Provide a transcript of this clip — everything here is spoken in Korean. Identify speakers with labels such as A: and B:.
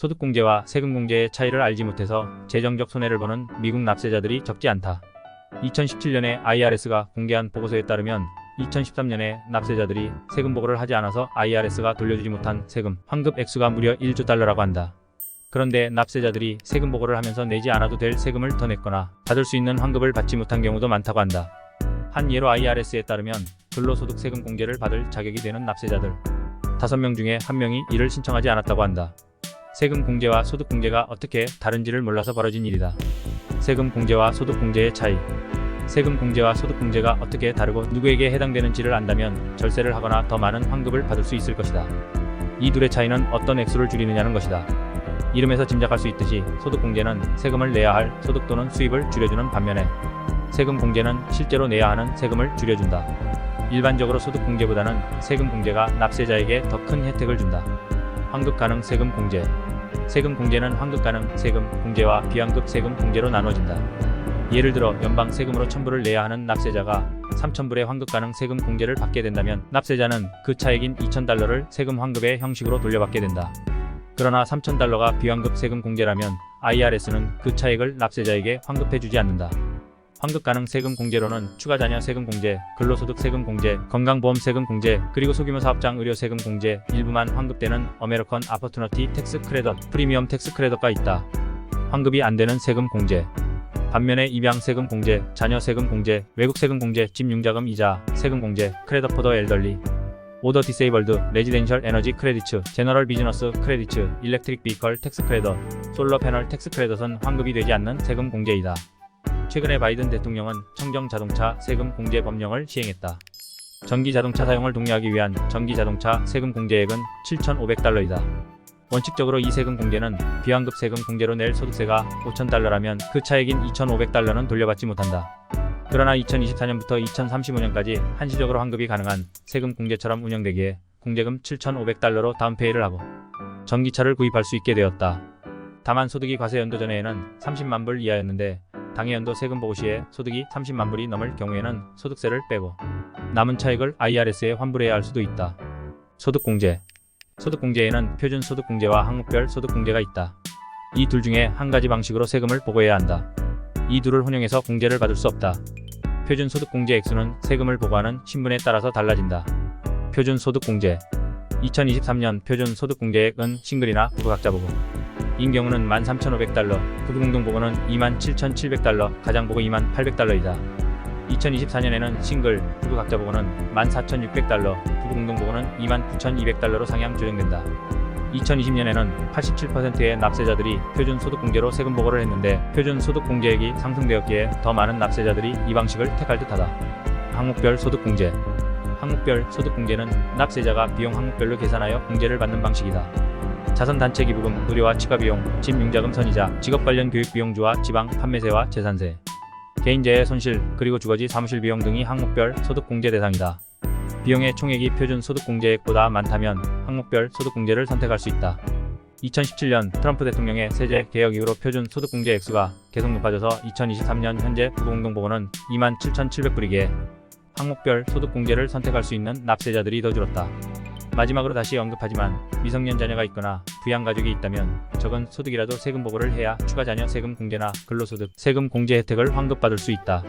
A: 소득공제와 세금공제의 차이를 알지 못해서 재정적 손해를 보는 미국 납세자들이 적지 않다. 2017년에 IRS가 공개한 보고서에 따르면 2013년에 납세자들이 세금 보고를 하지 않아서 IRS가 돌려주지 못한 세금 환급 액수가 무려 1조 달러라고 한다. 그런데 납세자들이 세금 보고를 하면서 내지 않아도 될 세금을 더 냈거나 받을 수 있는 환급을 받지 못한 경우도 많다고 한다. 한 예로 IRS에 따르면 근로소득 세금 공제를 받을 자격이 되는 납세자들 5명 중에 1명이 이를 신청하지 않았다고 한다. 세금 공제와 소득 공제가 어떻게 다른지를 몰라서 벌어진 일이다. 세금 공제와 소득 공제의 차이. 세금 공제와 소득 공제가 어떻게 다르고 누구에게 해당되는지를 안다면 절세를 하거나 더 많은 환급을 받을 수 있을 것이다. 이 둘의 차이는 어떤 액수를 줄이느냐는 것이다. 이름에서 짐작할 수 있듯이 소득 공제는 세금을 내야 할 소득 또는 수입을 줄여주는 반면에 세금 공제는 실제로 내야 하는 세금을 줄여준다. 일반적으로 소득 공제보다는 세금 공제가 납세자에게 더 큰 혜택을 준다. 환급 가능 세금 공제. 세금 공제는 환급 가능 세금 공제와 비환급 세금 공제로 나눠진다. 예를 들어 연방 세금으로 1,000불을 내야 하는 납세자가 3,000불의 환급 가능 세금 공제를 받게 된다면 납세자는 그 차액인 2,000달러를 세금 환급의 형식으로 돌려받게 된다. 그러나 3,000달러가 비환급 세금 공제라면 IRS는 그 차액을 납세자에게 환급해주지 않는다. 환급 가능 세금 공제로는 추가 자녀 세금 공제, 근로소득 세금 공제, 건강보험 세금 공제, 그리고 소규모 사업장 의료 세금 공제, 일부만 환급되는 어메리컨 아퍼튜너티 텍스 크레딧, 프리미엄 텍스 크레딧가 있다. 환급이 안 되는 세금 공제. 반면에 입양 세금 공제, 자녀 세금 공제, 외국 세금 공제, 집 융자금 이자 세금 공제, 크레딧 포더 엘덜리, 오더 디세이벌드, 레지덴셜 에너지 크레디츠, 제너럴 비즈너스 크레디츠, 일렉트릭 비컬 텍스 크레딧, 솔러 패널 텍스 크레딧은 환급이 되지 않는 세금 공제이다. 최근에 바이든 대통령은 청정 자동차 세금 공제 법령을 시행했다. 전기 자동차 사용을 독려하기 위한 전기 자동차 세금 공제액은 7,500달러이다. 원칙적으로 이 세금 공제는 비환급 세금 공제로 낼 소득세가 5,000달러라면 그 차액인 2,500달러는 돌려받지 못한다. 그러나 2024년부터 2035년까지 한시적으로 환급이 가능한 세금 공제처럼 운영되기에 공제금 7,500달러로 다운페이를 하고 전기차를 구입할 수 있게 되었다. 다만 소득이 과세 연도 전에는 30만 불 이하였는데 당해 연도 세금 보고 시에 소득이 30만 불이 넘을 경우에는 소득세를 빼고 남은 차액을 IRS에 환불해야 할 수도 있다. 소득공제. 소득공제에는 표준 소득공제와 항목별 소득공제가 있다. 이 둘 중에 한 가지 방식으로 세금을 보고해야 한다. 이 둘을 혼용해서 공제를 받을 수 없다. 표준 소득공제 액수는 세금을 보고하는 신분에 따라서 달라진다. 표준 소득공제. 2023년 표준 소득공제액은 싱글이나 부부 각자 보고 인 경우는 13,500달러, 부부 공동 보고는 27,700달러, 가장 보고 28,800달러이다. 2024년에는 싱글, 부부 각자 보고는 14,600달러, 부부 공동 보고는 29,200달러로 상향 조정된다. 2020년에는 87%의 납세자들이 표준 소득공제로 세금 보고를 했는데 표준 소득공제액이 상승되었기에 더 많은 납세자들이 이 방식을 택할 듯하다. 항목별 소득공제. 항목별 소득공제는 납세자가 비용 항목별로 계산하여 공제를 받는 방식이다. 자선단체 기부금, 의료와 치과비용, 집 융자금 선이자, 직업 관련 교육비용주와 지방 판매세와 재산세, 개인재해 손실, 그리고 주거지 사무실 비용 등이 항목별 소득공제 대상이다. 비용의 총액이 표준 소득공제액보다 많다면 항목별 소득공제를 선택할 수 있다. 2017년 트럼프 대통령의 세제 개혁 이후로 표준 소득공제 액수가 계속 높아져서 2023년 현재 부부 공동 보고는 27,700불이기에 항목별 소득공제를 선택할 수 있는 납세자들이 더 줄었다. 마지막으로 다시 언급하지만 미성년 자녀가 있거나 부양가족이 있다면 적은 소득이라도 세금 보고를 해야 추가 자녀 세금 공제나 근로소득 세금 공제 혜택을 환급받을 수 있다.